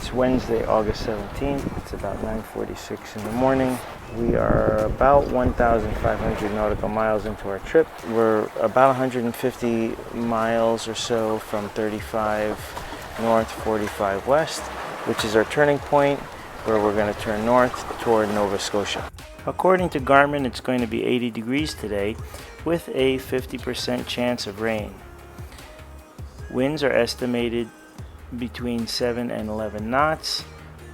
It's Wednesday, August 17th. It's about 9:46 in the morning. We are about 1,500 nautical miles into our trip. We're about 150 miles or so from 35 north, 45 west, which is our turning point where we're going to turn north toward Nova Scotia. According to Garmin, it's going to be 80 degrees today with a 50% chance of rain. Winds are estimated between 7 and 11 knots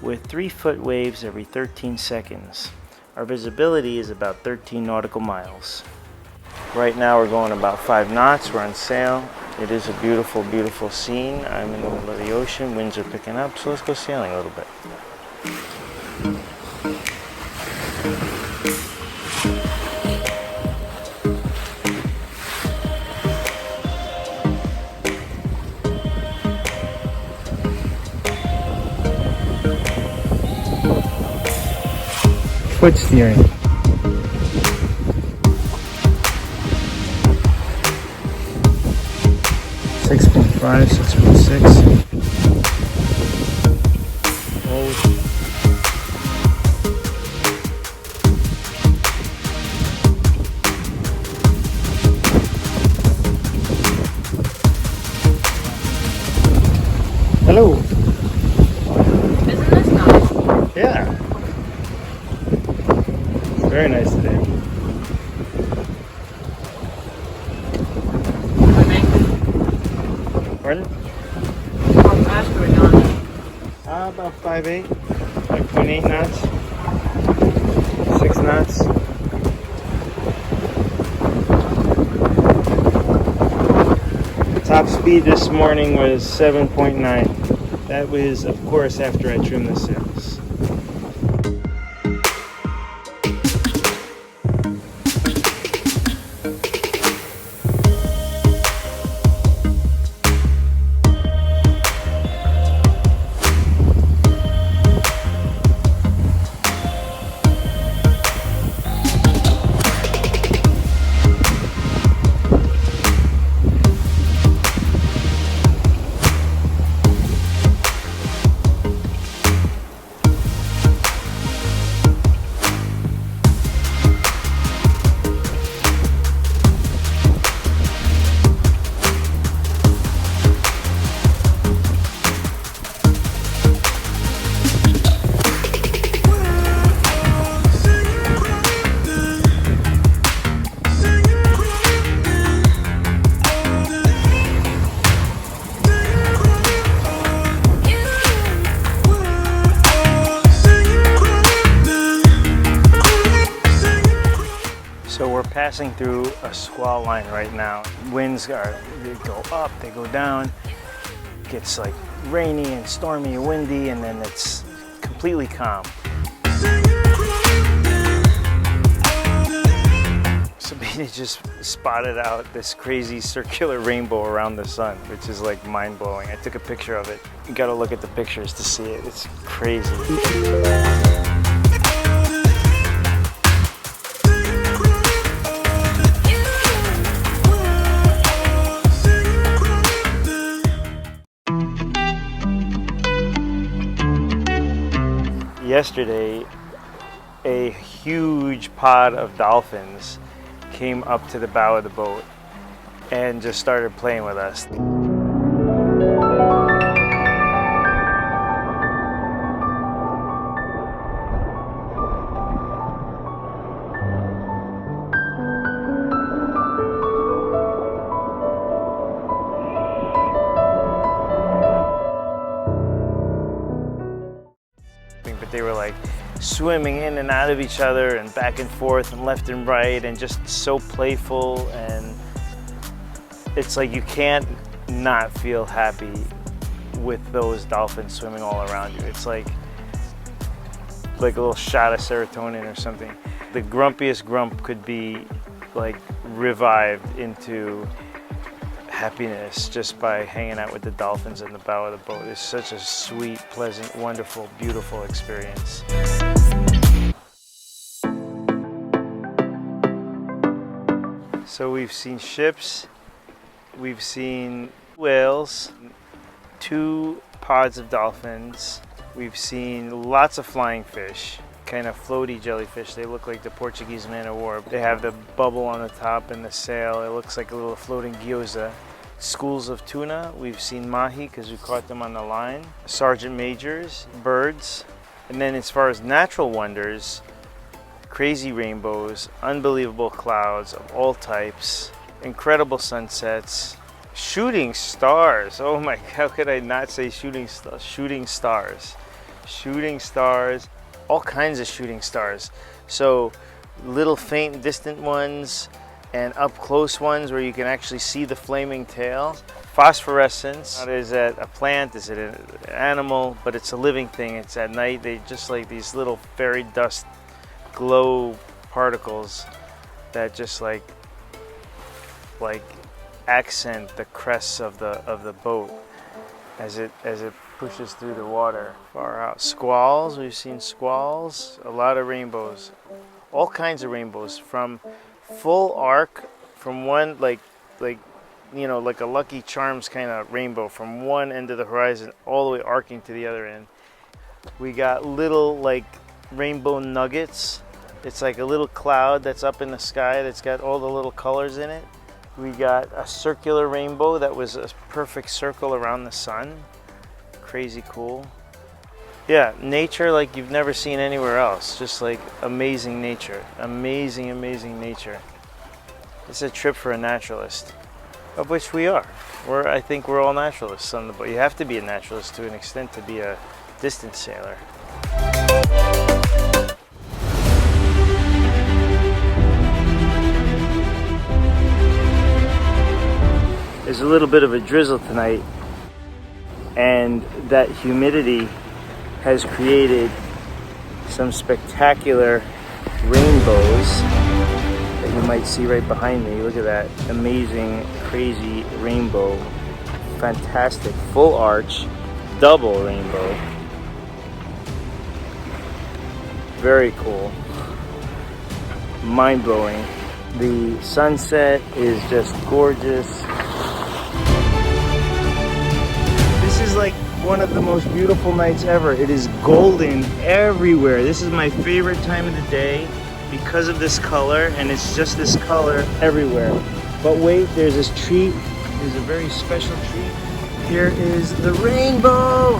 with 3-foot waves every 13 seconds. Our visibility is about 13 nautical miles. Right now we're going about 5 knots. We're on sail. It is a beautiful, beautiful scene. I'm in the middle of the ocean. Winds are picking up, so let's go sailing a little bit. Foot steering. Six 6.6. Hello. Isn't this nice? Yeah. Very nice today. Pardon? How fast are we going? About 5.8, 5.8 knots, 6 knots. Top speed this morning was 7.9. That was, of course, after I trimmed the sails. So we're passing through a squall line right now. Winds they go up, they go down. It gets like rainy and stormy and windy, and then it's completely calm. Sabina just spotted out this crazy circular rainbow around the sun, which is like mind-blowing. I took a picture of it. You gotta look at the pictures to see it. It's crazy. Yesterday, a huge pod of dolphins came up to the bow of the boat and just started playing with us. But they were like swimming in and out of each other and back and forth and left and right and just so playful, and it's like you can't not feel happy with those dolphins swimming all around you. It's like a little shot of serotonin or something. The grumpiest grump could be like revived into happiness just by hanging out with the dolphins in the bow of the boat. It's such a sweet, pleasant, wonderful, beautiful experience. So we've seen ships, we've seen whales, 2 pods of dolphins, We've seen lots of flying fish, kind of floaty jellyfish. They look like the Portuguese man of war. They have the bubble on the top and the sail. It looks like a little floating gyoza. Schools of tuna. We've seen mahi because we caught them on the line. Sergeant majors, birds. And then as far as natural wonders, crazy rainbows, unbelievable clouds of all types, incredible sunsets, shooting stars. Oh my, how could I not say shooting stars? Shooting stars. Shooting stars, all kinds of shooting stars. So little faint distant ones and up close ones where you can actually see the flaming tail. Phosphorescence. Is it a plant? Is it an animal? But it's a living thing. It's at night. They just like these little fairy dust glow particles that just like accent the crests of the boat as it pushes through the water. Far out. Squalls. We've seen squalls. A lot of rainbows. All kinds of rainbows, from full arc from one like you know, like a Lucky Charms kind of rainbow from one end of the horizon all the way arcing to the other end. We got little like rainbow nuggets. It's like a little cloud that's up in the sky that's got all the little colors in it. We got a circular rainbow that was a perfect circle around the sun. Crazy cool. Yeah, nature like you've never seen anywhere else. Just like amazing nature. Amazing, amazing nature. It's a trip for a naturalist, of which we are. I think we're all naturalists on the boat. You have to be a naturalist to an extent to be a distance sailor. There's a little bit of a drizzle tonight, and that humidity has created some spectacular rainbows that you might see right behind me. Look at that amazing, crazy rainbow. Fantastic, full arch, double rainbow. Very cool. Mind-blowing. The sunset is just gorgeous. This is like one of the most beautiful nights ever. It is golden everywhere. This is my favorite time of the day because of this color, and it's just this color everywhere. But wait, there's this treat. There's a very special treat. Here is the rainbow.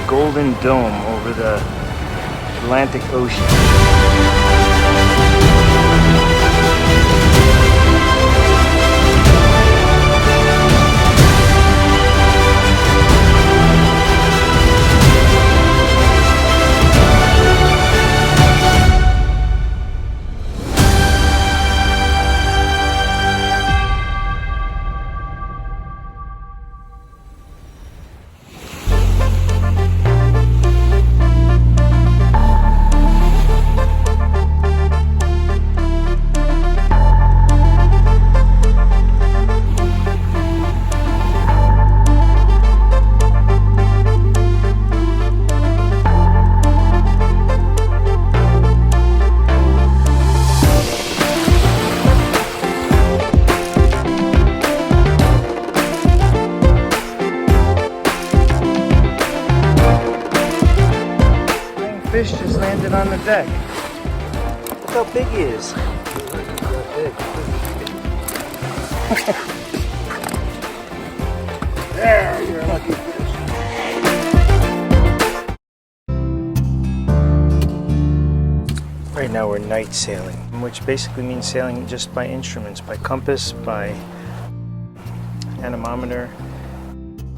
Golden dome over the Atlantic Ocean. Fish just landed on the deck. Look how big he is. There, you're a lucky fish. Right now we're night sailing, which basically means sailing just by instruments, by compass, by anemometer.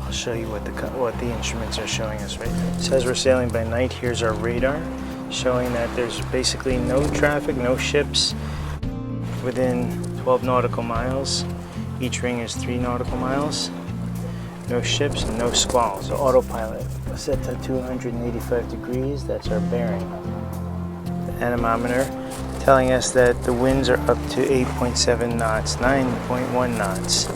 I'll show you what the instruments are showing us right now. It says we're sailing by night. Here's our radar showing that there's basically no traffic, no ships within 12 nautical miles. Each ring is 3 nautical miles. No ships and no squalls. So autopilot set to 285 degrees. That's our bearing. The anemometer telling us that the winds are up to 8.7 knots, 9.1 knots.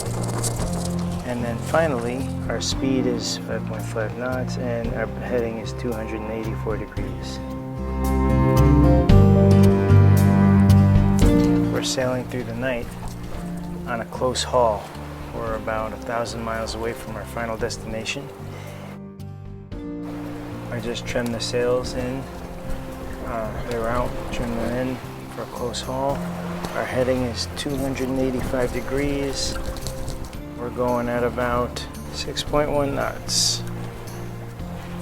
And then finally, our speed is 5.5 knots and our heading is 284 degrees. We're sailing through the night on a close haul. We're about 1,000 miles away from our final destination. I just trimmed the sails in. They're out, trimmed them in for a close haul. Our heading is 285 degrees. We're going at about 6.1 knots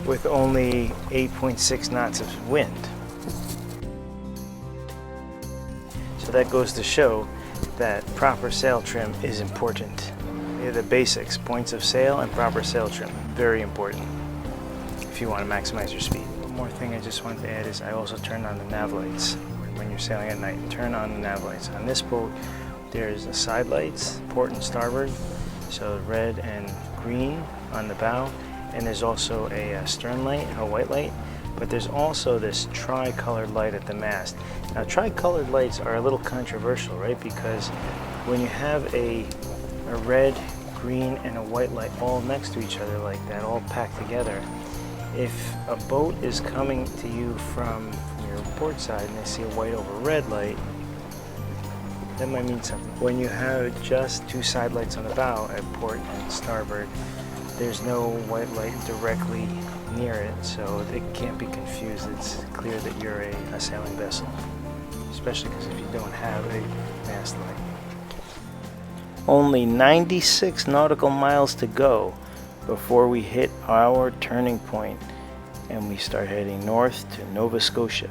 with only 8.6 knots of wind. So that goes to show that proper sail trim is important. The basics, points of sail and proper sail trim, very important if you want to maximize your speed. One more thing I just wanted to add is I also turned on the nav lights. When you're sailing at night, turn on the nav lights. On this boat, there's the side lights, port and starboard, so red and green on the bow, and there's also a stern light, a white light, but there's also this tri-colored light at the mast. Now, tri-colored lights are a little controversial, right? Because when you have a red, green, and a white light all next to each other like that, all packed together, if a boat is coming to you from your port side and they see a white over red light, that might mean something. When you have just two side lights on the bow at port and starboard, there's no white light directly near it, so it can't be confused. It's clear that you're a sailing vessel, especially because if you don't have a mast light. Only 96 nautical miles to go before we hit our turning point and we start heading north to Nova Scotia.